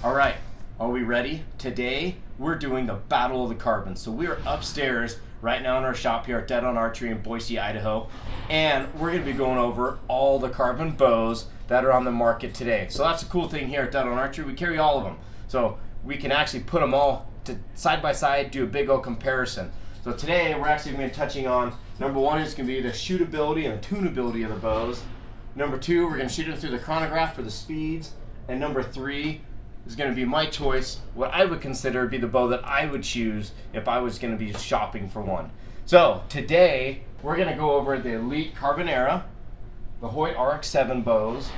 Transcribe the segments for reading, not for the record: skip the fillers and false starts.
All right, are we ready? Today, we're doing the Battle of the Carbons. So we are upstairs right now in our shop here at Dead on Archery in Boise, Idaho. And we're gonna be going over all the carbon bows that are on the market today. So that's a cool thing here at Dead on Archery. We carry all of them. So we can actually put them all to side by side, do a big old comparison. So today, we're actually gonna be touching on, number one is gonna be the shootability and the tuneability of the bows. Number two, we're gonna shoot them through the chronograph for the speeds. And number three, is going to be my choice, what I would consider be the bow that I would choose if I was going to be shopping for one. So today we're going to go over the Elite Carbon Era, the Hoyt RX7 Bows,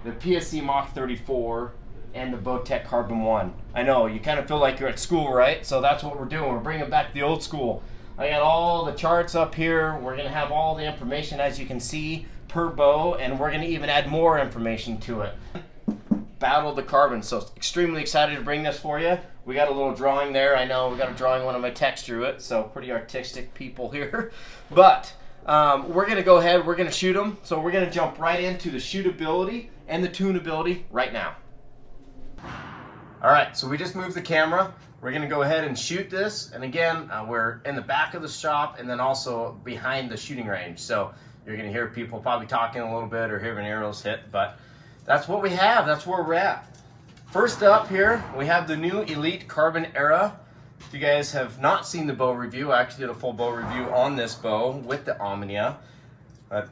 the PSE Mach 34, and the Bowtech Carbon One. I know you kind of feel like you're at school, right? So that's what we're doing. We're bringing back the old school. I got all the charts up here. We're going to have all the information, as you can see, per bow, and we're going to even add more information to it. Battle of the Carbons. So extremely excited to bring this for you. We got a little drawing there. I know we got a drawing, one of my techs drew it, so pretty artistic people here. But we're going to go ahead, we're going to shoot them. So we're going to jump right into the shootability and the tuneability right now. All right, so we just moved the camera. We're going to go ahead and shoot this. And again, we're in the back of the shop and then also behind the shooting range. So you're going to hear people probably talking a little bit or hearing arrows hit, but that's what we have. That's where we're at. First up here, we have the new Elite Carbon Era. If you guys have not seen the bow review, I actually did a full bow review on this bow with the Omnia.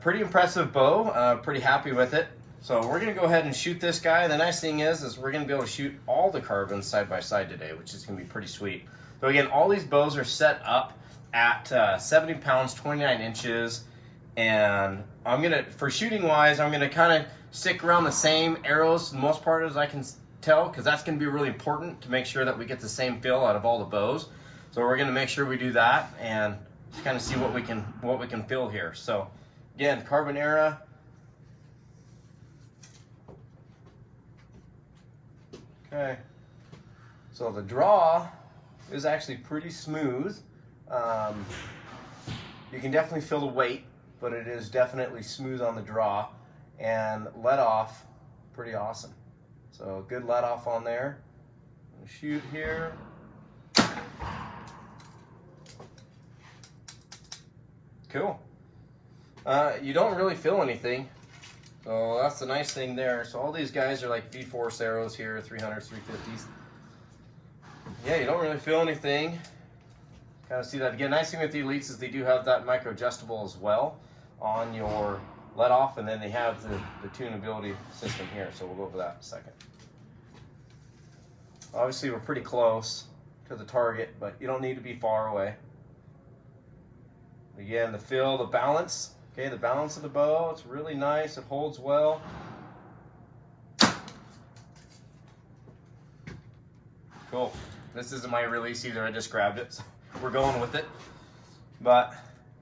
Pretty impressive bow. Pretty happy with it. So we're going to go ahead and shoot this guy. The nice thing is we're going to be able to shoot all the carbons side by side today, which is going to be pretty sweet. So again, all these bows are set up at 70 pounds, 29 inches. And I'm going to, for shooting wise, I'm going to kind of stick around the same arrows the most part as I can tell, because that's going to be really important to make sure that we get the same feel out of all the bows. So we're going to make sure we do that and just kind of see what we can feel here. So again, Carbon Era. Okay. So the draw is actually pretty smooth. You can definitely feel the weight, but it is definitely smooth on the draw. And let off, pretty awesome. So good let off on there. Shoot here. Cool. You don't really feel anything. So that's the nice thing there. So all these guys are like V-Force arrows here, 300s, 350s. Yeah, you don't really feel anything. Kind of see that again. Nice thing with the Elites is they do have that micro adjustable as well on your let off, and then they have the tunability system here, so we'll go over that in a second. Obviously we're pretty close to the target, but you don't need to be far away. Again, the feel, the balance, okay, the balance of the bow, it's really nice, it holds well. Cool. This isn't my release either, I just grabbed it, so we're going with it. But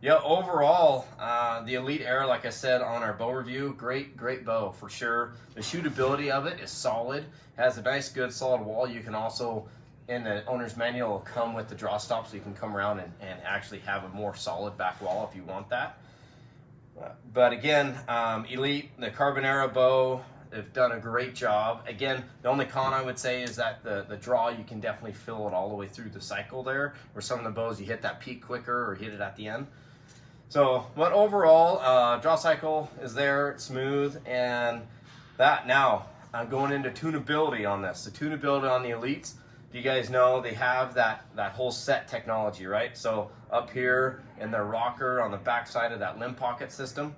yeah, overall, the Elite Era, like I said on our bow review, great bow for sure. The shootability of it is solid. Has a nice, good, solid wall. You can also, in the owner's manual, will come with the draw stop, so you can come around and actually have a more solid back wall if you want that. But again, Elite, the Carbon Era bow, they've done a great job. Again, the only con I would say is that the draw, you can definitely feel it all the way through the cycle there, where some of the bows, you hit that peak quicker or hit it at the end. So, but overall, draw cycle is there, it's smooth, and that. Now, I'm going into tunability on this. The tunability on the Elites, if you guys know, they have that whole set technology, right? So up here in their rocker on the back side of that limb pocket system.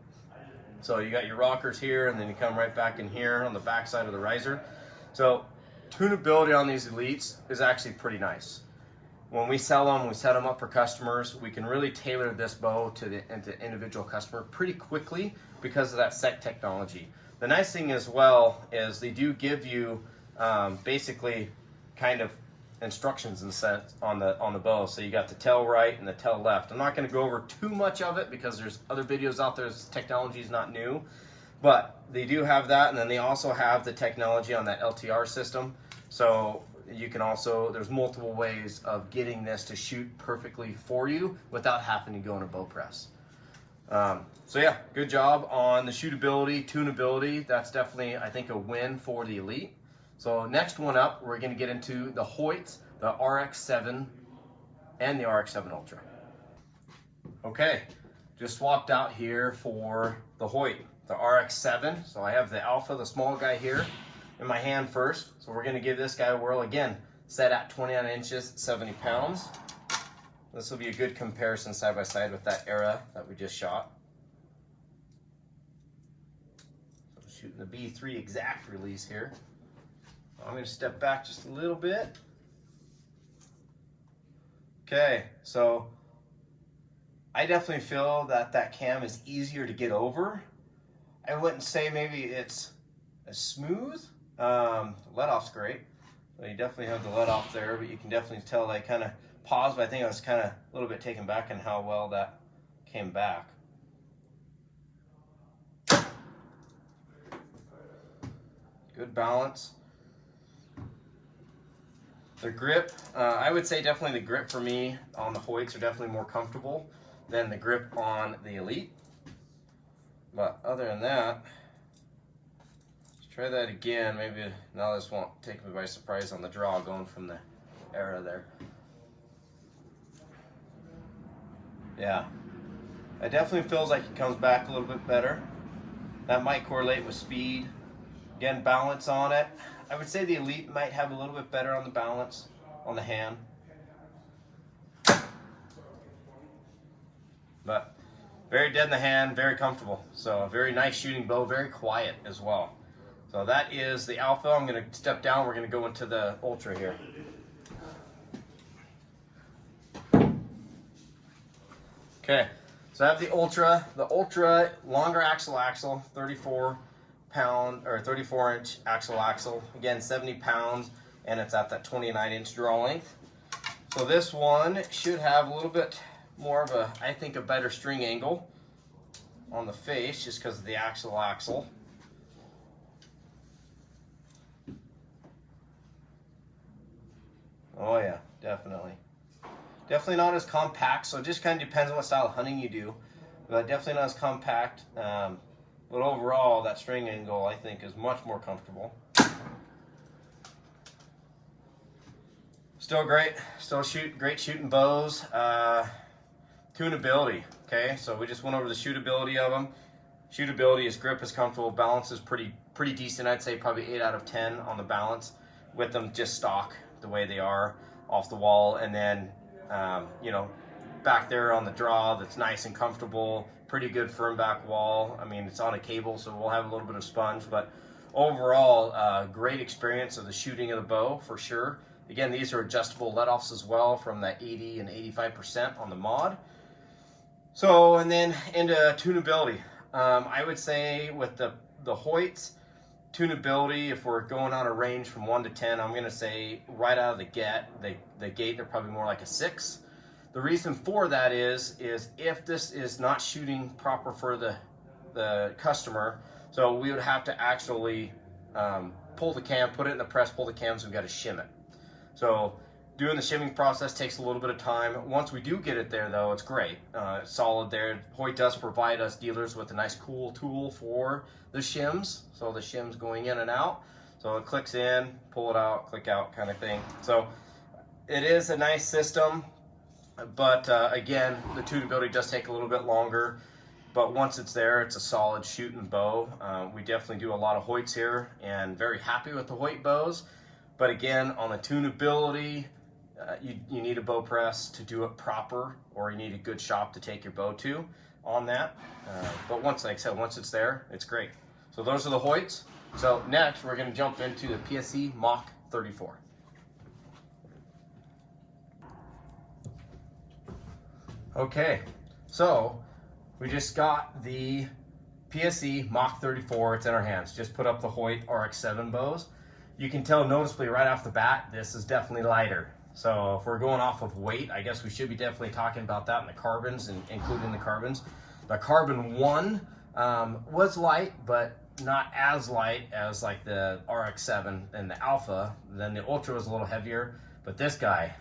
So you got your rockers here, and then you come right back in here on the back side of the riser. So tunability on these Elites is actually pretty nice. When we sell them, we set them up for customers. We can really tailor this bow to the individual customer pretty quickly because of that set technology. the nice thing as well is they do give you basically kind of instructions in the sense on the bow. So you got the tail right and the tail left. I'm not going to go over too much of it because there's other videos out there. This technology is not new, but they do have that, and then they also have the technology on that LTR system. So you can also, there's multiple ways of getting this to shoot perfectly for you without having to go in a bow press. So yeah, good job on the shootability, tunability. That's definitely, I think, a win for the Elite. So next one up, we're going to get into the Hoyt, the RX7 and the RX7 Ultra. Okay, just swapped out here for the Hoyt, the RX7. So I have the Alpha, the small guy here in my hand first. So we're going to give this guy a whirl again, set at 29 inches, 70 pounds. This will be a good comparison side by side with that Era that we just shot. So shooting the B3 exact release here. I'm going to step back just a little bit. Okay, so I definitely feel that that cam is easier to get over. I wouldn't say maybe it's as smooth. Let off's great. So you definitely have the let off there, but you can definitely tell I kind of paused, but I think I was kind of a little bit taken back in how well that came back. Good balance. The grip, I would say definitely the grip for me on the Hoyts are definitely more comfortable than the grip on the Elite. But other than that, let's try that again. Maybe now this won't take me by surprise on the draw going from the Era there. Yeah, it definitely feels like it comes back a little bit better. That might correlate with speed. Again, balance on it. I would say the Elite might have a little bit better on the balance on the hand. But very dead in the hand, very comfortable. So a very nice shooting bow, very quiet as well. So that is the Alpha. I'm going to step down. We're going to go into the Ultra here. Okay, so I have the Ultra. The Ultra, longer axle, 34 inch axle. Again, 70 pounds, and it's at that 29 inch draw length. So this one should have a little bit more of a, I think, a better string angle on the face just because of the axle. Oh yeah, definitely. Definitely not as compact, so it just kind of depends on what style of hunting you do. But definitely not as compact. But overall, that string angle, I think, is much more comfortable. Still great. Still great shooting bows. Tuneability. Okay, so we just went over the shootability of them. Shootability is grip is comfortable. Balance is pretty decent. I'd say probably 8 out of 10 on the balance with them just stock the way they are off the wall. And then, you know, back there on the draw, that's nice and comfortable. Pretty good firm back wall. I mean, it's on a cable, so we'll have a little bit of sponge, but overall, great experience of the shooting of the bow for sure. Again, these are adjustable let-offs as well from that 80 and 85% on the mod. So, and then into tunability. I would say with the Hoyts, tunability, if we're going on a range from 1 to 10, I'm going to say right out of the gate, they're probably more like a 6. The reason for that is if this is not shooting proper for the customer, so we would have to actually pull the cam, put it in the press, pull the cam, so we've got to shim it. So doing the shimming process takes a little bit of time. Once we do get it there, though, it's great. It's solid there. Hoyt does provide us dealers with a nice cool tool for the shims. So the shims going in and out. So it clicks in, pull it out, click out kind of thing. So it is a nice system. But again, the tunability does take a little bit longer. But once it's there, it's a solid shooting bow. We definitely do a lot of Hoyts here and very happy with the Hoyt bows. But again, on the tunability, you need a bow press to do it proper, or you need a good shop to take your bow to on that. But once, like I said, once it's there, it's great. So those are the Hoyts. So next, we're going to jump into the PSE Mach 34. Okay, so we just got the PSE Mach 34, it's in our hands. Just put up the Hoyt RX7 Bows. You can tell noticeably right off the bat, this is definitely lighter. So if we're going off of weight, I guess we should be definitely talking about that in the carbons, and including the carbons. The Carbon One was light, but not as light as like the RX7 and the Alpha. Then the Ultra was a little heavier, but this guy,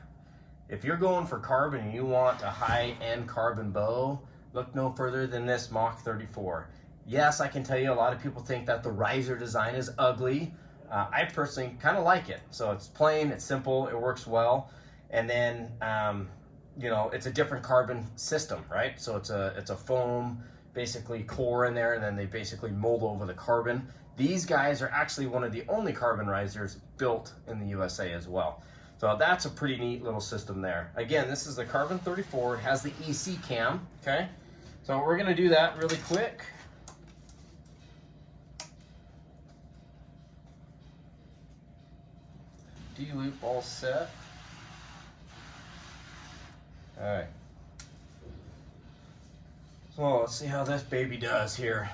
if you're going for carbon and you want a high-end carbon bow, look no further than this Mach 34. Yes, I can tell you a lot of people think that the riser design is ugly. I personally kind of like it. So it's plain, it's simple, it works well. And then, you know, it's a different carbon system, right? So it's a foam, basically core in there, and then they basically mold over the carbon. These guys are actually one of the only carbon risers built in the USA as well. So that's a pretty neat little system there. Again, this is the Carbon 34. It has the EC cam, okay? So we're gonna do that really quick. D-loop all set. All right. So let's see how this baby does here.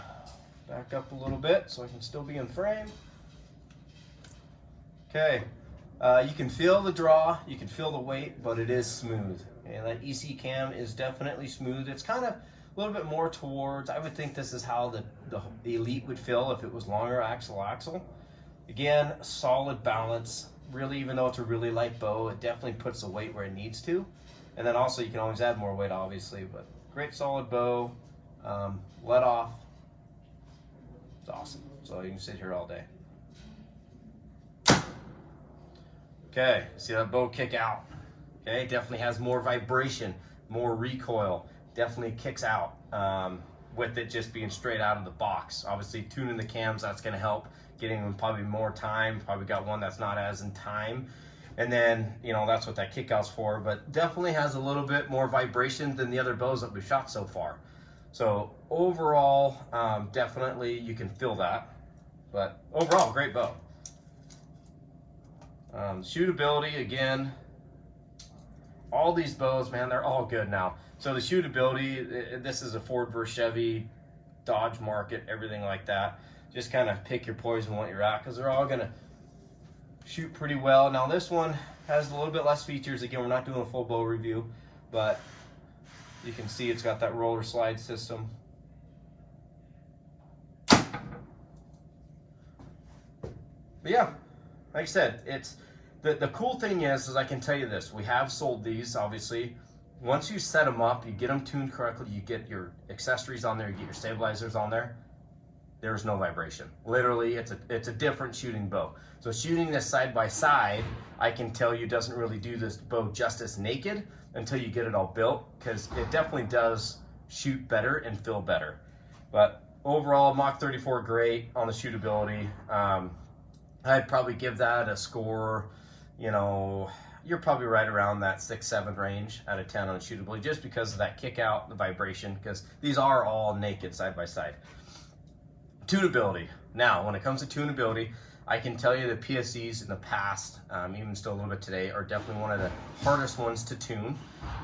Back up a little bit so I can still be in frame. Okay. You can feel the draw, you can feel the weight, but it is smooth. And that EC cam is definitely smooth. It's kind of a little bit more towards, I would think this is how the Elite would feel if it was longer axle. Again, solid balance. Really, even though it's a really light bow, it definitely puts the weight where it needs to. And then also you can always add more weight, obviously, but great solid bow. Let off. It's awesome. So you can sit here all day. Okay, see that bow kick out. Okay, definitely has more vibration, more recoil, definitely kicks out with it just being straight out of the box. Obviously tuning the cams, that's gonna help, getting them probably more time, probably got one that's not as in time. And then, you know, that's what that kickout's for, but definitely has a little bit more vibration than the other bows that we've shot so far. So overall, definitely you can feel that, but overall, great bow. Shootability, again, all these bows, man, they're all good now. So the shootability, this is a Ford versus Chevy, Dodge market, everything like that. Just kind of pick your poison what you're at, because they're all gonna shoot pretty well. Now this one has a little bit less features. Again, we're not doing a full bow review, but you can see it's got that roller slide system. But yeah, like I said, it's the cool thing is I can tell you this, we have sold these, obviously. Once you set them up, you get them tuned correctly, you get your accessories on there, you get your stabilizers on there, there's no vibration. Literally, it's a different shooting bow. So shooting this side by side, I can tell you doesn't really do this bow justice naked until you get it all built, because it definitely does shoot better and feel better. But overall, Mach 34 great on the shootability. I'd probably give that a score, you know, you're probably right around that 6-7 range out of 10 on shootability, just because of that kick out, the vibration, because these are all naked side by side. Tunability. Now, when it comes to tunability, I can tell you the PSEs in the past, even still a little bit today, are definitely one of the hardest ones to tune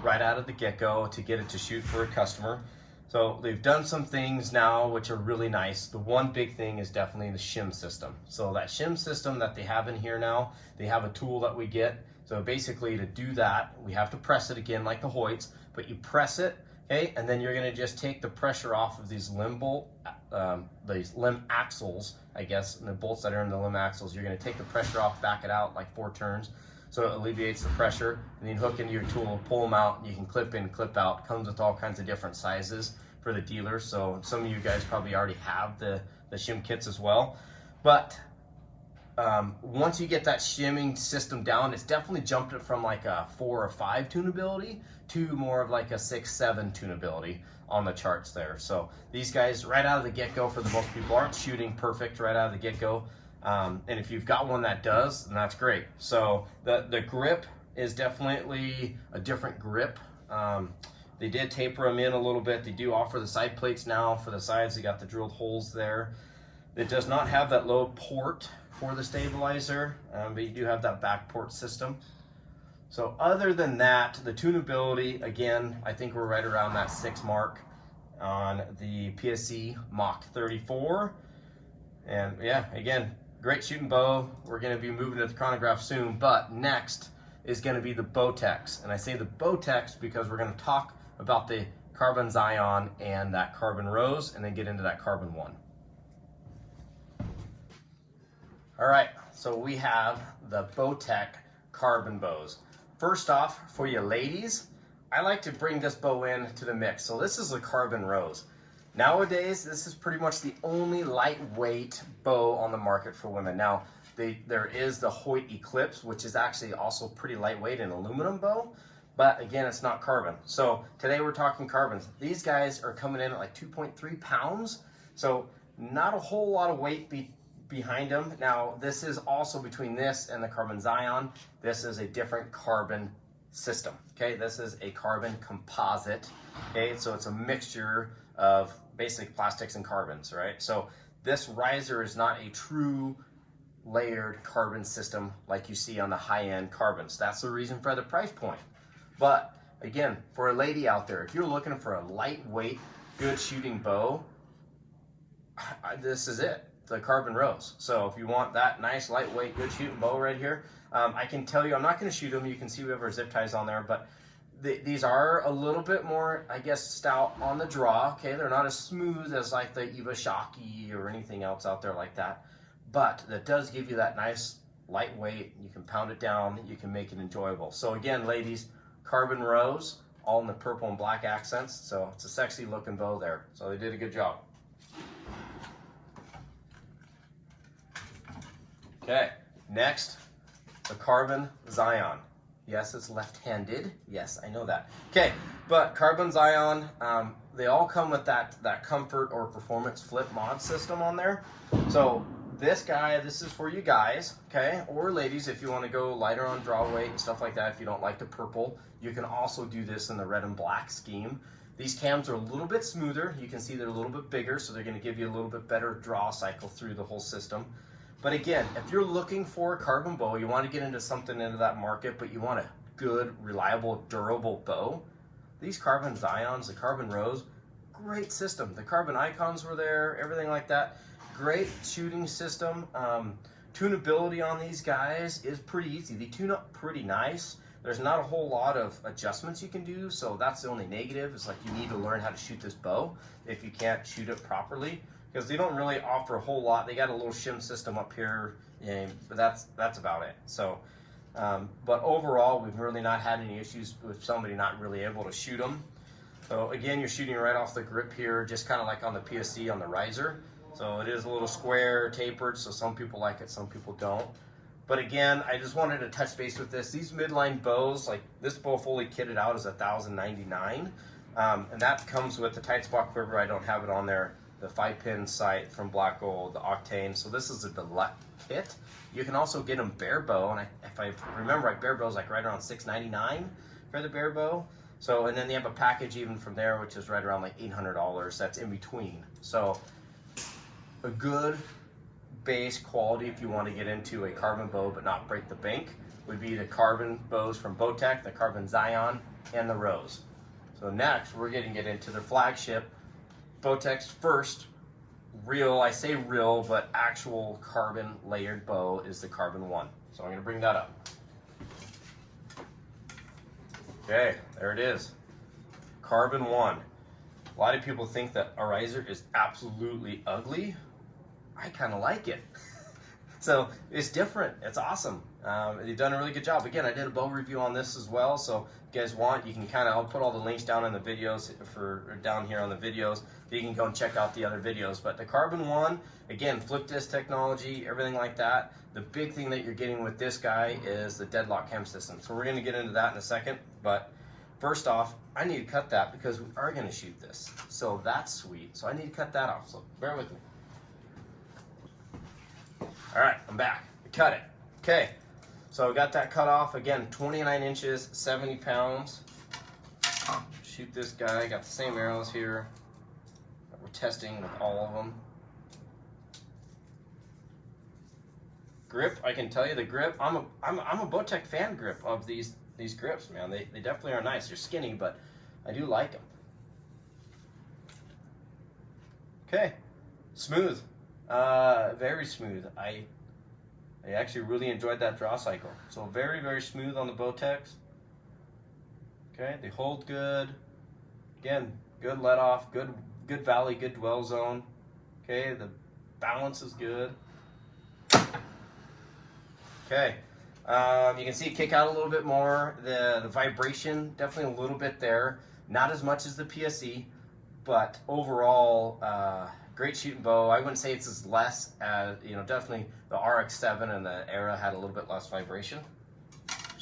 right out of the get-go to get it to shoot for a customer. So they've done some things now which are really nice. The one big thing is definitely the shim system. So that shim system that they have in here now, they have a tool that we get. So basically to do that, we have to press it again like the Hoyts, but you press it, okay, and then you're gonna just take the pressure off of these limb bolt, these limb axles, I guess, and the bolts that are in the limb axles. You're gonna take the pressure off, back it out like 4 turns, so it alleviates the pressure, and then hook into your tool, pull them out, and you can clip in, clip out. Comes with all kinds of different sizes for the dealers, so some of you guys probably already have the shim kits as well. But once you get that shimming system down, it's definitely jumped it from like a 4 or 5 tunability to more of like a 6-7 tunability on the charts there. So these guys right out of the get-go, for the most people, aren't shooting perfect right out of the get-go. And if you've got one that does, then that's great. So the grip is definitely a different grip. They did taper them in a little bit. They do offer the side plates now for the sides. They got the drilled holes there. It does not have that low port for the stabilizer, but you do have that back port system. So other than that, the tunability, again, I think we're right around that 6 mark. on the PSE Mach 34. And yeah, again, great shooting bow. We're gonna be moving to the Chronograph soon, but next is gonna be the Bowtechs. And I say the Bowtechs because we're gonna talk about the Carbon Zion and that Carbon Rose, and then get into that Carbon One. All right, so we have the Bowtech Carbon Bows. First off, for you ladies, I like to bring this bow in to the mix. So this is a Carbon Rose. Nowadays, this is pretty much the only lightweight bow on the market for women. Now, there is the Hoyt Eclipse, which is actually also pretty lightweight, an aluminum bow, but again, it's not carbon. So today we're talking carbons. These guys are coming in at like 2.3 pounds, so not a whole lot of weight behind them. Now, this is also between this and the Carbon Zion. This is a different carbon system, okay? This is a carbon composite, okay? So it's a mixture of basic plastics and carbons, right? So this riser is not a true layered carbon system like you see on the high-end carbons. That's the reason for the price point. But again, for a lady out there, if you're looking for a lightweight, good shooting bow, this is it, the Carbon Rose. So if you want that nice, lightweight, good shooting bow right here, I can tell you, I'm not going to shoot them. You can see we have our zip ties on there, but these are a little bit more, I guess, stout on the draw. Okay, they're not as smooth as like the Iwasaki or anything else out there like that, but that does give you that nice lightweight. You can pound it down, you can make it enjoyable. So again, ladies, Carbon Rose, all in the purple and black accents. So it's a sexy looking bow there. So they did a good job. Okay, next, the Carbon Zion. Yes, it's left-handed. Yes, I know that. Okay, but Carbon Zion, they all come with that comfort or performance flip mod system on there. So this guy, this is for you guys, okay, or ladies if you want to go lighter on draw weight and stuff like that. If you don't like the purple, you can also do this in the red and black scheme. These cams are a little bit smoother. You can see they're a little bit bigger, so they're going to give you a little bit better draw cycle through the whole system. But again, if you're looking for a carbon bow, you want to get into something into that market, but you want a good, reliable, durable bow, these Carbon Zions, the Carbon Rose, great system. The carbon icons were there, everything like that. Great shooting system. Tunability on these guys is pretty easy. They tune up pretty nice. There's not a whole lot of adjustments you can do, so that's the only negative. It's like you need to learn how to shoot this bow if you can't shoot it properly, because they don't really offer a whole lot. They got a little shim system up here, but that's about it. So, but overall, we've really not had any issues with somebody not really able to shoot them. So again, you're shooting right off the grip here, just kind of like on the PSE on the riser. So it is a little square, tapered, so some people like it, some people don't. But again, I just wanted to touch base with this. These midline bows, like this bow fully kitted out is $1,099. And that comes with the tight spot quiver. I don't have it on there. The 5-pin sight from Black Gold, the Octane. So this is a deluxe kit. You can also get them bare bow, and if I remember right, bare bow is like right around $699 for the bare bow. So, and then they have a package even from there, which is right around like $800. That's in between. So a good base quality if you want to get into a carbon bow but not break the bank would be the carbon bows from Bowtech, the Carbon Zion, and the Rose. So next, we're going to get into the flagship, Bowtech's first real, I say real, but actual carbon layered bow is the Carbon One. So I'm going to bring that up. Okay, there it is. Carbon One. A lot of people think that a riser is absolutely ugly. I kind of like it. So it's different. It's awesome. They've done a really good job. Again, I did a bow review on this as well. So if you guys want, you can I'll put all the links down in the videos down here on the videos. You can go and check out the other videos. But the Carbon One, again, flip disc technology, everything like that. The big thing that you're getting with this guy is the deadlock cam system. So we're going to get into that in a second. But first off, I need to cut that because we are going to shoot this. So that's sweet. So I need to cut that off. So bear with me. All right, I'm back. I cut it. Okay, so I got that cut off. Again, 29 inches, 70 pounds. Shoot this guy. Got the same arrows here that we're testing with all of them. Grip, I can tell you the grip. I'm a Bowtech fan grip of these grips, man. They definitely are nice. They're skinny, but I do like them. Okay, smooth, very smooth. I actually really enjoyed that draw cycle. So very, very smooth on the Bowtechs. Okay, they hold good. Again, good let off, good valley, good dwell zone. Okay, the balance is good. Okay, you can see it kick out a little bit more. The vibration, definitely a little bit there. Not as much as the PSE, but overall, great shooting bow. I wouldn't say it's as less as, you know, definitely the RX7 and the Era had a little bit less vibration.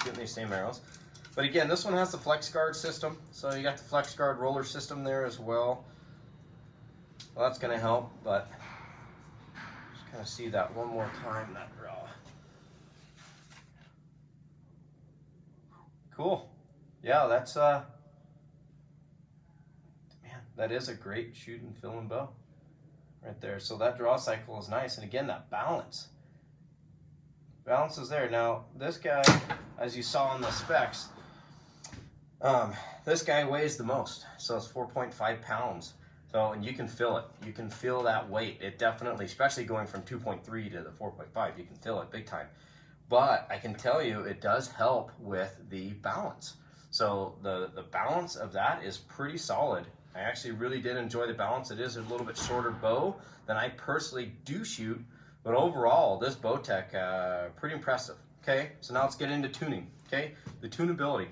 Shooting these same arrows. But again, this one has the flex guard system. So you got the flex guard roller system there as well. Well, that's gonna help, but just kind of see that one more time, that draw. Cool. Yeah, that's man, that is a great shooting filling bow right there. So that draw cycle is nice, and again, that balance is there. Now this guy, as you saw in the specs, this guy weighs the most, so it's 4.5 pounds. So, and you can feel it. You can feel that weight. It definitely, especially going from 2.3 to the 4.5, you can feel it big time. But I can tell you, it does help with the balance. So the balance of that is pretty solid. I actually really did enjoy the balance. It is a little bit shorter bow than I personally do shoot, but overall, this Bowtech, pretty impressive. Okay, so now let's get into tuning. Okay, the tunability.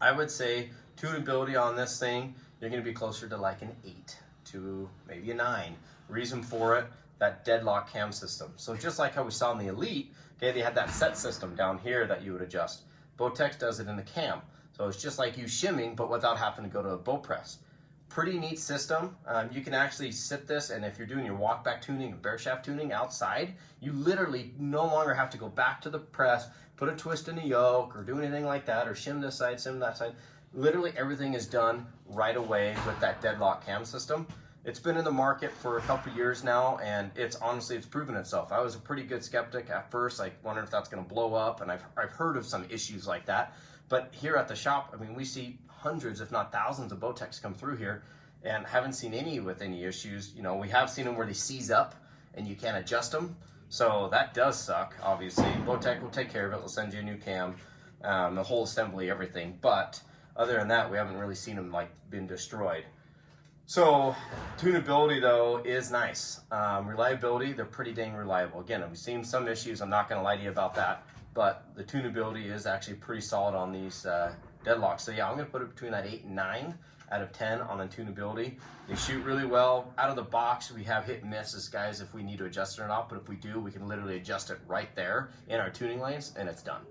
I would say tunability on this thing, you're gonna be closer to like an 8 to maybe a 9. Reason for it, that deadlock cam system. So just like how we saw in the Elite, okay, they had that set system down here that you would adjust. Bowtech does it in the cam. So it's just like you shimming, but without having to go to a bow press. Pretty neat system. You can actually sit this, and if you're doing your walk back tuning and bare shaft tuning outside, you literally no longer have to go back to the press, put a twist in the yoke, or do anything like that, or shim this side, shim that side. Literally everything is done right away with that deadlock cam system. It's been in the market for a couple years now, and it's proven itself. I was a pretty good skeptic at first, like wondering if that's gonna blow up, and I've heard of some issues like that. But here at the shop, I mean, we see hundreds, if not thousands of Bowtechs come through here, and haven't seen any with any issues. You know, we have seen them where they seize up and you can't adjust them. So that does suck, obviously. Bowtech will take care of it. We'll send you a new cam, the whole assembly, everything. But other than that, we haven't really seen them like been destroyed. So tunability though is nice. Reliability, they're pretty dang reliable. Again, we've seen some issues. I'm not gonna lie to you about that, but the tunability is actually pretty solid on these deadlocks. So yeah, I'm gonna put it between that 8 and 9 out of 10 on the tunability. They shoot really well. Out of the box, we have hit and misses, guys, if we need to adjust it or not, but if we do, we can literally adjust it right there in our tuning lanes, and it's done.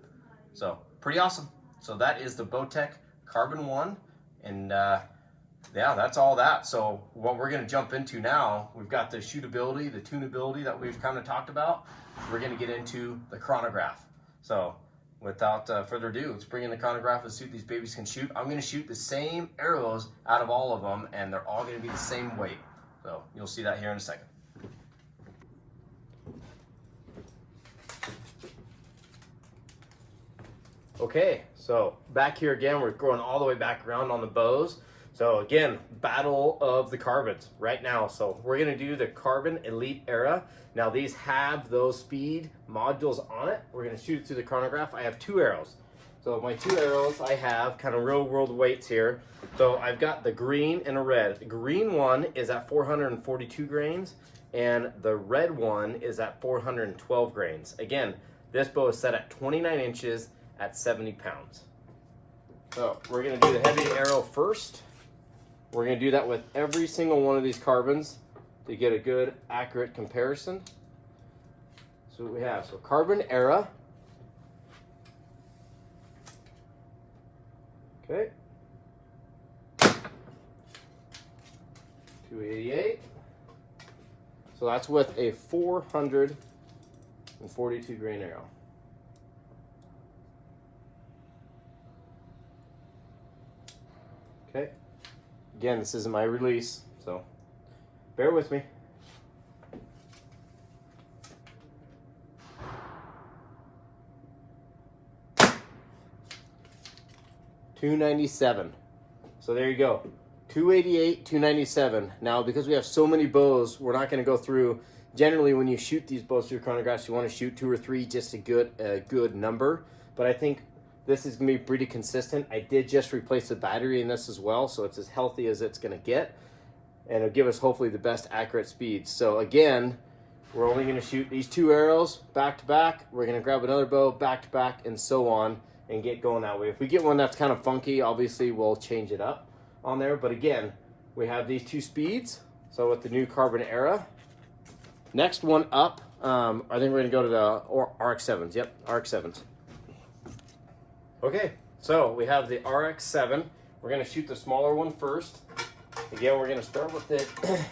So pretty awesome. So that is the Bowtech Carbon One, and yeah, that's all that. So what we're gonna jump into now, we've got the shootability, the tunability that we've kind of talked about. We're gonna get into the chronograph. So without further ado, let's bring in the chronograph and see what these babies can shoot. I'm gonna shoot the same arrows out of all of them, and they're all gonna be the same weight. So you'll see that here in a second. Okay, so back here again, we're going all the way back around on the bows. So again, battle of the carbons right now. So we're gonna do the Carbon Elite Era. Now these have those speed modules on it. We're gonna shoot it through the chronograph. I have 2 arrows. So my 2 arrows, I have kind of real world weights here. So I've got the green and a red. The green one is at 442 grains, and the red one is at 412 grains. Again, this bow is set at 29 inches at 70 pounds. So we're gonna do the heavy arrow first. We're gonna do that with every single one of these carbons to get a good, accurate comparison. So what we have, so Carbon Era. Okay. 288. So that's with a 442 grain arrow. Okay. Again, this isn't my release, so bear with me. $297. So there you go. 288, 297. Now, because we have so many bows, we're not going to go through. Generally, when you shoot these bows through chronographs, you want to shoot 2 or 3, just a good number. But I think this is going to be pretty consistent. I did just replace the battery in this as well, so it's as healthy as it's going to get. And it'll give us hopefully the best accurate speeds. So again, we're only going to shoot these 2 arrows back to back. We're going to grab another bow back to back and so on and get going that way. If we get one that's kind of funky, obviously we'll change it up on there. But again, we have these 2 speeds. So with the new carbon era. Next one up, I think we're going to go to the RX7s. Yep, RX7s. Okay, so we have the RX7. We're going to shoot the smaller one first. Again, we're going to start with the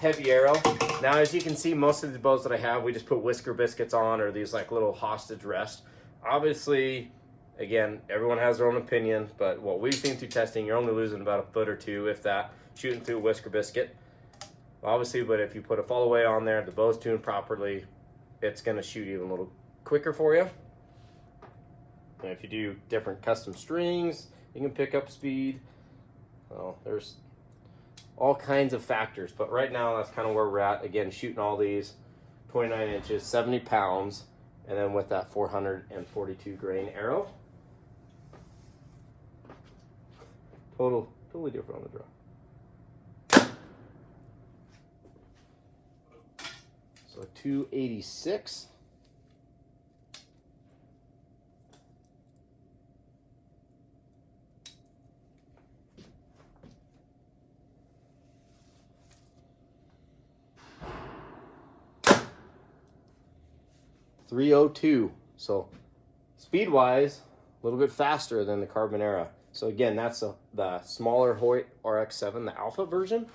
heavy arrow. Now, as you can see, most of the bows that I have, we just put whisker biscuits on, or these like little hostage rests. Obviously, again, everyone has their own opinion, but what we've seen through testing, you're only losing about a foot or 2, if that, shooting through a whisker biscuit. Obviously, but if you put a fall away on there, the bow's tuned properly, it's going to shoot even a little quicker for you. And if you do different custom strings, you can pick up speed. Well, there's all kinds of factors, but right now that's kind of where we're at. Again, shooting all these 29 inches, 70 pounds, and then with that 442 grain arrow. Totally different on the draw. So 286. .302. So speed wise, a little bit faster than the carbon era. So again, that's the smaller Hoyt RX7, the alpha version.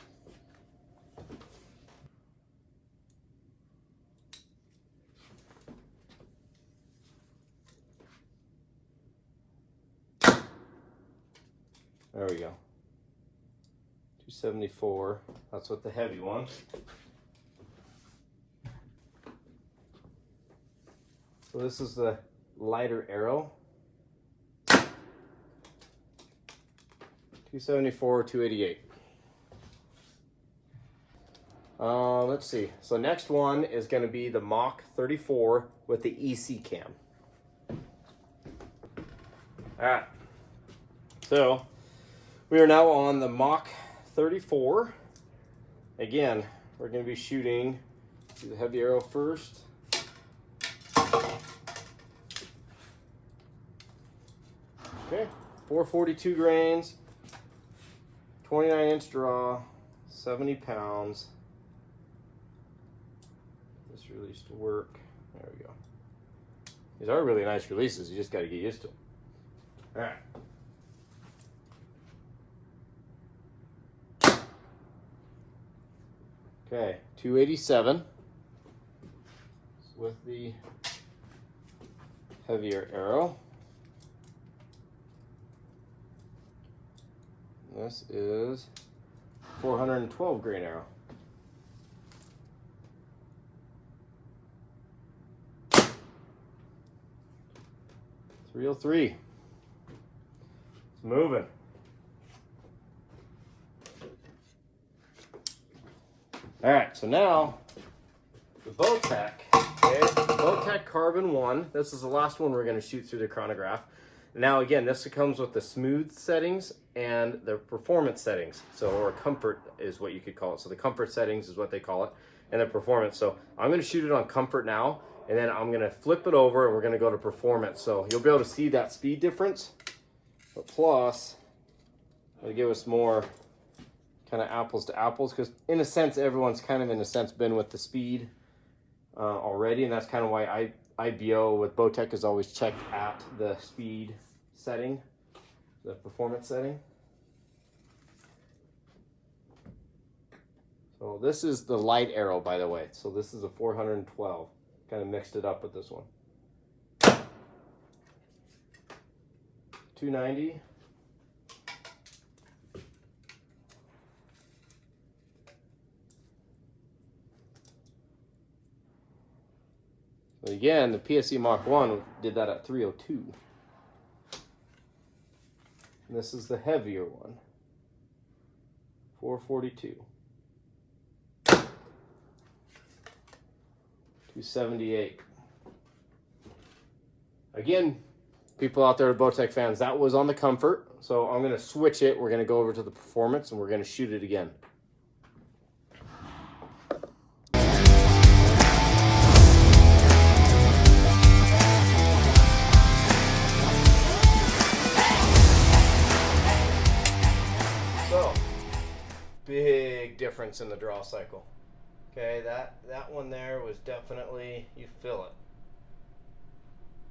There we go. 274. That's with the heavy one. So this is the lighter arrow. 274, 288. Let's see. So next one is going to be the Mach 34 with the EC cam. All right. So we are now on the Mach 34. Again, we're going to be shooting the heavy arrow first. Okay, 442 grains, 29-inch draw, 70 pounds. This release to work. There we go. These are really nice releases. You just got to get used to them. All right. Okay, 287 with the heavier arrow. This is 412 grain arrow. .303. It's moving. All right, so now the Bowtech, okay, the Bowtech Carbon One. This is the last one we're going to shoot through the chronograph. Now again, this comes with the smooth settings and the performance settings. So, or comfort is what you could call it. So the comfort settings is what they call it, and the performance. So I'm going to shoot it on comfort now, and then I'm going to flip it over and we're going to go to performance. So you'll be able to see that speed difference, but plus it'll give us more kind of apples to apples, because in a sense, everyone's kind of in a sense been with the speed already, and that's kind of why IBO with Bowtech is always checked at the speed setting, the performance setting. So this is the light arrow, by the way. So this is a 412. Kind of mixed it up with this one. 290. But again, the PSE Mach 1 did that at 302. And this is the heavier one, 442. 278. Again, people out there, Bowtech fans, that was on the comfort. So I'm going to switch it. We're going to go over to the performance and we're going to shoot it again. So, big difference in the draw cycle. Okay, that one there was definitely, you feel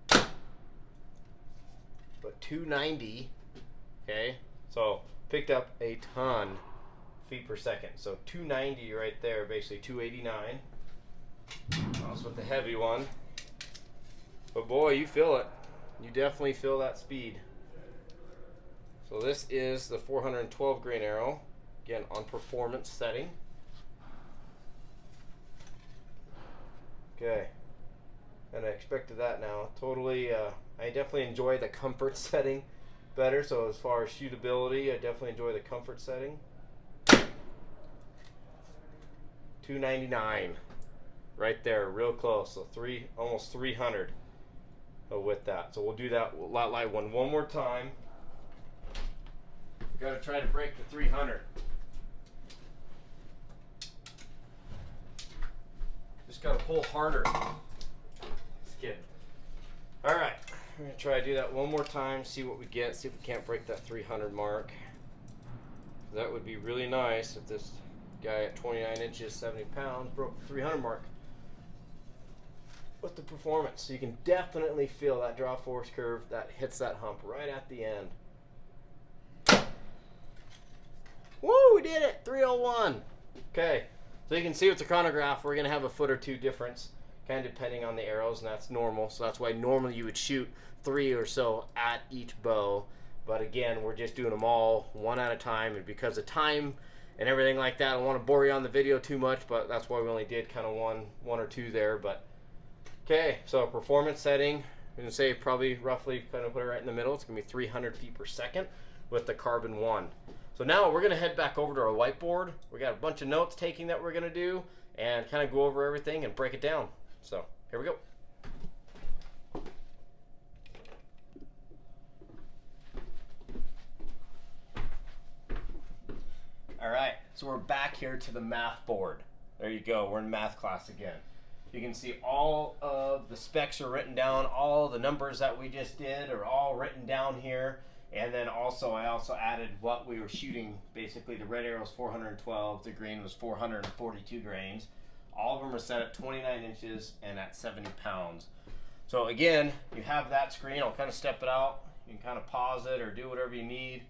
it. But 290, okay, so picked up a ton feet per second. So 290 right there, basically 289. That's with the heavy one. But boy, you feel it. You definitely feel that speed. So this is the 412 grain arrow, again on performance setting. Okay, and I expected that now. Totally, I definitely enjoy the comfort setting better. So as far as shootability, I definitely enjoy the comfort setting. 299, right there, real close. So almost 300 with that. So we'll do that light one more time. We gotta try to break the 300. Just gotta pull harder. Just kidding. All right, we're gonna try to do that one more time, see what we get, see if we can't break that 300 mark. That would be really nice if this guy at 29 inches, 70 pounds, broke the 300 mark with the performance. So you can definitely feel that draw force curve that hits that hump right at the end. Woo, we did it, 301. Okay, so you can see with the chronograph, we're gonna have a foot or two difference, kind of depending on the arrows, and that's normal. So that's why normally you would shoot 3 or so at each bow. But again, we're just doing them all one at a time, and because of time and everything like that, I don't want to bore you on the video too much, but that's why we only did kind of one or two there. But okay, so performance setting, I'm gonna say probably roughly kind of put it right in the middle. It's gonna be 300 feet per second with the Carbon One. So now we're gonna head back over to our whiteboard. We got a bunch of notes taking that we're gonna do and kind of go over everything and break it down. So here we go. All right, so we're back here to the math board. There you go, we're in math class again. You can see all of the specs are written down, all the numbers that we just did are all written down here. And then also, I also added what we were shooting. Basically, the red arrow is 412, the green was 442 grains. All of them are set at 29 inches and at 70 pounds. So again, you have that screen. I'll kind of step it out. You can kind of pause it or do whatever you need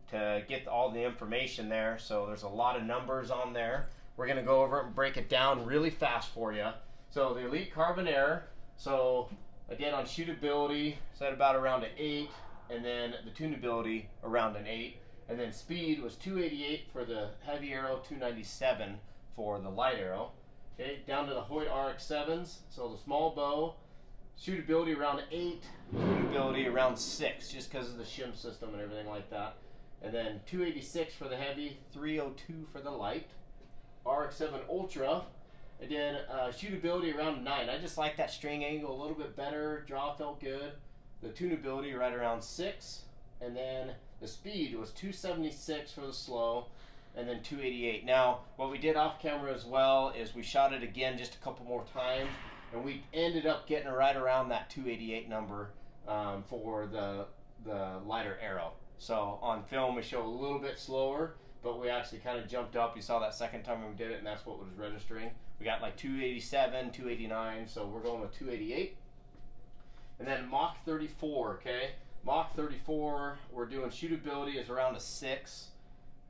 to get all the information there. So there's a lot of numbers on there. We're gonna go over it and break it down really fast for you. So the Elite Carbon Air, so again on shootability, set about around an 8. And then the Tuneability around an 8, and then speed was 288 for the heavy arrow, 297 for the light arrow. Okay, down to the Hoyt RX7s, so the small bow, shootability around 8, Tuneability around 6, just because of the shim system and everything like that. And then 286 for the heavy, 302 for the light. RX7 Ultra, again, shootability around 9. I just like that string angle a little bit better, draw felt good. The Tuneability right around 6, and then the speed was 276 for the slow, and then 288. Now, what we did off camera as well is we shot it again just a couple more times, and we ended up getting right around that 288 number for the lighter arrow. So on film we show a little bit slower, but we actually kind of jumped up. You saw that second time we did it, and that's what was registering. We got like 287, 289, so we're going with 288. And then Mach 34, okay? Mach 34, we're doing shootability is around a 6.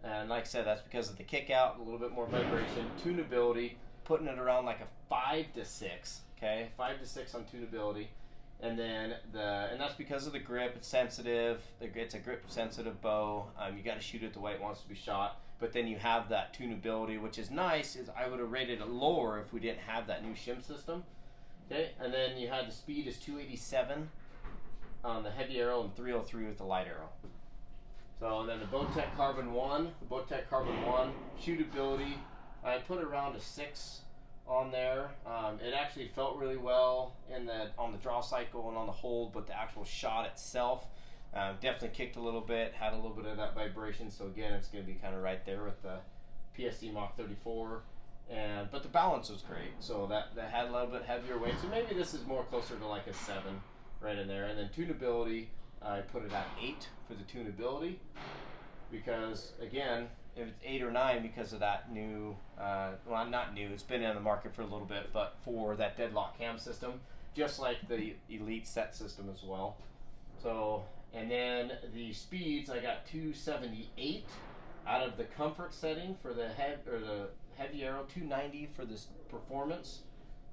And like I said, that's because of the kick out, a little bit more vibration. Tuneability, putting it around like a 5 to 6, okay? 5 to 6 on tuneability. And then and that's because of the grip, it's sensitive. It's a grip sensitive bow. You gotta shoot it the way it wants to be shot. But then you have that tuneability, which is nice. I would have rated it lower if we didn't have that new shim system. Okay, and then you had the speed is 287 on the heavy arrow and 303 with the light arrow. So then the Bowtech Carbon One, Shootability, I put around a 6 on there. It actually felt really well on the draw cycle and on the hold, but the actual shot itself definitely kicked a little bit, had a little bit of that vibration. So again, it's going to be kind of right there with the PSE Mach 34. But the balance was great. So that had a little bit heavier weight. So maybe this is more closer to like a 7 right in there. And then Tuneability, I put it at 8 for the Tuneability, because again, if it's 8 or 9 because of that new, well, not new, it's been in the market for a little bit, but for that deadlock cam system, just like the Elite set system as well. So, and then the speeds, I got 278 out of the comfort setting for the heavy arrow, 290 for this performance,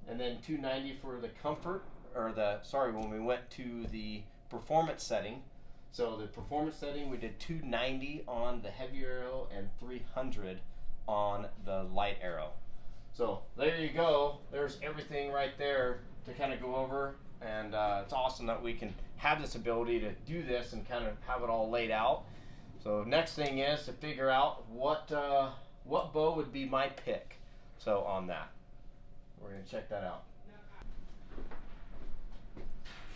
and then 290 for the comfort, or when we went to the performance setting. So the performance setting, we did 290 on the heavy arrow and 300 on the light arrow. So there you go. There's everything right there to kind of go over. And it's awesome that we can have this ability to do this and kind of have it all laid out. So next thing is to figure out what bow would be my pick. So on that, we're going to check that out.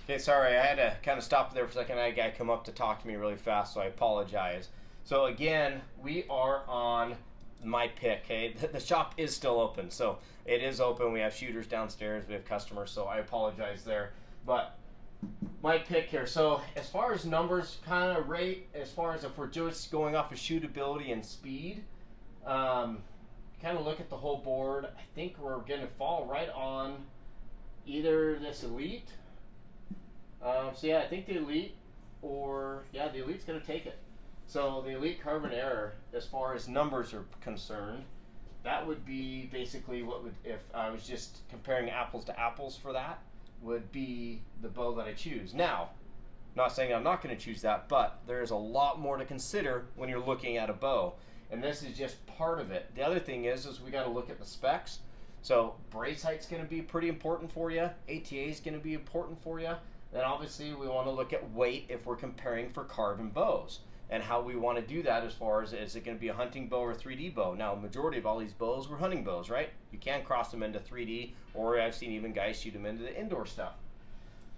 Okay, sorry, I had to kind of stop there for a second. I had a guy come up to talk to me really fast, so I apologize. So again, we are on my pick, okay? The shop is still open, so it is open. We have shooters downstairs, we have customers, so I apologize there. But my pick here, so as far as numbers kind of rate, as far as if we're just going off of shootability and speed, kind of look at the whole board, I think we're going to fall right on either this Elite. So yeah, I think the Elite, the Elite's going to take it. So the Elite Carbon Air, as far as numbers are concerned, that would be basically what would, if I was just comparing apples to apples for that, would be the bow that I choose. Now, not saying I'm not going to choose that, but there's a lot more to consider when you're looking at a bow. And this is just part of it. The other thing is we got to look at the specs. So brace height's going to be pretty important for you. ATA is going to be important for you. Then obviously we want to look at weight if we're comparing for carbon bows, and how we want to do that as far as, is it going to be a hunting bow or 3D bow? Now, majority of all these bows were hunting bows, right? You can cross them into 3D, or I've seen even guys shoot them into the indoor stuff.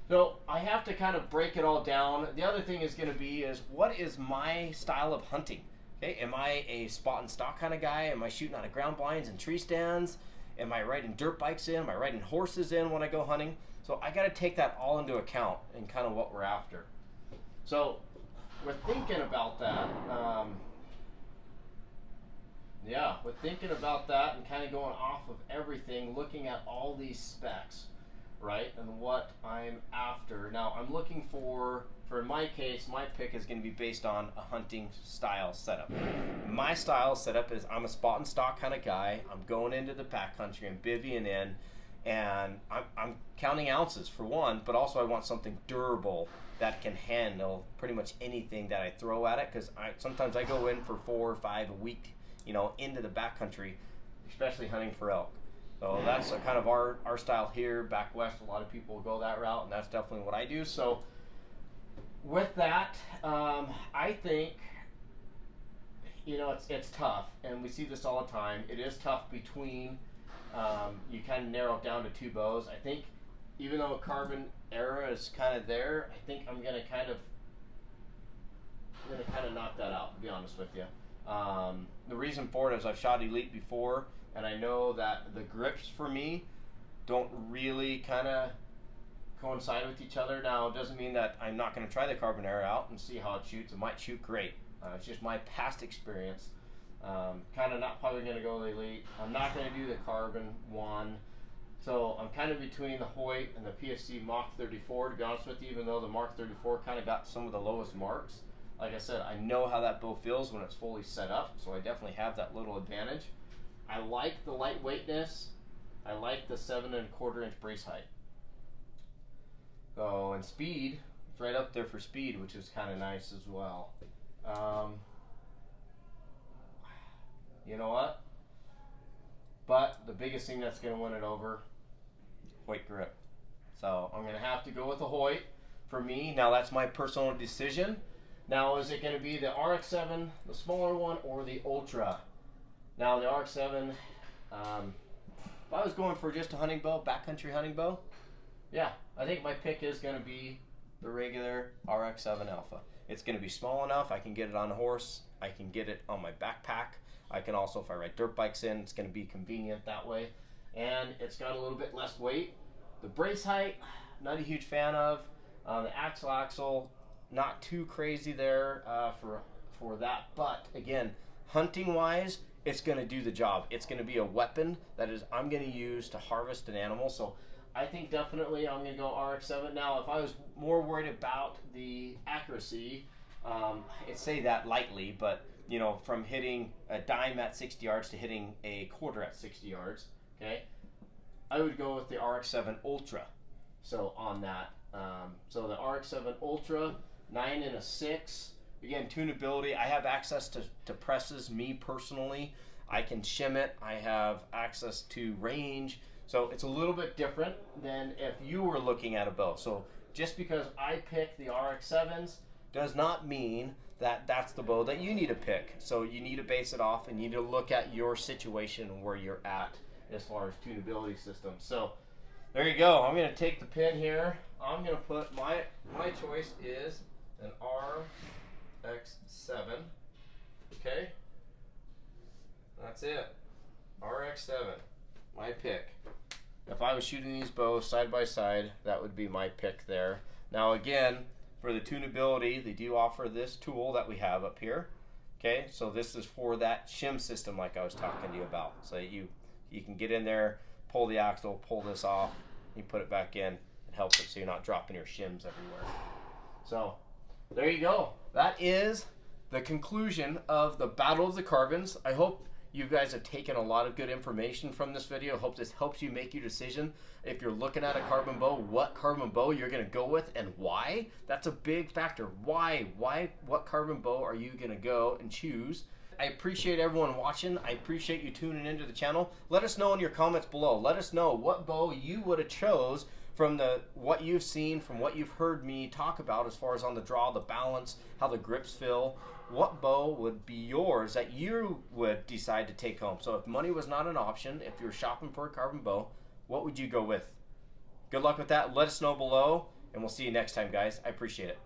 So I have to kind of break it all down. The other thing is going to be what is my style of hunting? Okay, am I a spot and stock kind of guy? Am I shooting out of ground blinds and tree stands? Am I riding dirt bikes in? Am I riding horses in when I go hunting? So I got to take that all into account and kind of what we're after. So with thinking about that, and kind of going off of everything, looking at all these specs, right, and what I'm after. Now I'm looking for in my case, my pick is going to be based on a hunting style setup. My style setup is I'm a spot and stock kind of guy. I'm going into the backcountry, I'm bivvying in, and I'm counting ounces for one, but also I want something durable that can handle pretty much anything that I throw at it, because sometimes I go in for 4 or 5 a week, into the backcountry, especially hunting for elk. So that's kind of our style here. Back west, a lot of people go that route, and that's definitely what I do. So with that, I think, it's tough, and we see this all the time. It is tough between, you kind of narrow it down to 2 bows. I think even though a carbon era is kind of there, I think I'm going to kind of knock that out, to be honest with you. The reason for it is I've shot Elite before, and I know that the grips for me don't really kind of coincide with each other. Now, it doesn't mean that I'm not going to try the carbon air out and see how it shoots. It might shoot great. It's just my past experience. Kind of not probably going to go with the Elite. I'm not going to do the Carbon One. So I'm kind of between the Hoyt and the PSE Mach 34, to be honest with you, even though the Mach 34 kind of got some of the lowest marks. Like I said, I know how that bow feels when it's fully set up, so I definitely have that little advantage. I like the lightweightness. I like the 7¼ inch brace height. So, and speed, it's right up there for speed, which is kind of nice as well. You know what? But the biggest thing that's going to win it over, Hoyt grip. So I'm going to have to go with the Hoyt for me. Now that's my personal decision. Now, is it going to be the RX7, the smaller one, or the Ultra? Now, the RX7, if I was going for just a hunting bow, backcountry hunting bow, yeah, I think my pick is going to be the regular RX7 Alpha. It's going to be small enough, I can get it on a horse, I can get it on my backpack. I can also, if I ride dirt bikes in, it's going to be convenient that way. And it's got a little bit less weight. The brace height, not a huge fan of. The axle, not too crazy there for that. But again, hunting wise, it's going to do the job. It's going to be a weapon that is I'm going to use to harvest an animal. So I think definitely I'm going to go RX7. Now, if I was more worried about the accuracy, I'd say that lightly, but you know, from hitting a dime at 60 yards to hitting a quarter at 60 yards, okay, I would go with the RX7 Ultra. So on that, so the RX7 Ultra, 9 and a 6. Again, tunability. I have access to presses. Me personally, I can shim it. I have access to range. So it's a little bit different than if you were looking at a bow. So just because I pick the RX7s does not mean that that's the bow that you need to pick. So you need to base it off and you need to look at your situation and where you're at as far as tunability systems. So there you go. I'm going to take the pin here. I'm going to put my choice is an RX7. Okay? That's it. RX7. My pick. If I was shooting these bows side by side, that would be my pick there. Now again, for the tunability, they do offer this tool that we have up here. Okay, so this is for that shim system like I was talking to you about. So you can get in there, pull the axle, pull this off, you put it back in, it helps it so you're not dropping your shims everywhere. So there you go. That is the conclusion of the Battle of the Carbons. I hope you guys have taken a lot of good information from this video. I hope this helps you make your decision. If you're looking at a carbon bow, what carbon bow you're gonna go with and why. That's a big factor. Why, what carbon bow are you gonna go and choose? I appreciate everyone watching. I appreciate you tuning into the channel. Let us know in your comments below. Let us know what bow you would have chose from what you've seen, from what you've heard me talk about as far as on the draw, the balance, how the grips feel. What bow would be yours that you would decide to take home? So if money was not an option, if you're shopping for a carbon bow, what would you go with? Good luck with that. Let us know below, and we'll see you next time, guys. I appreciate it.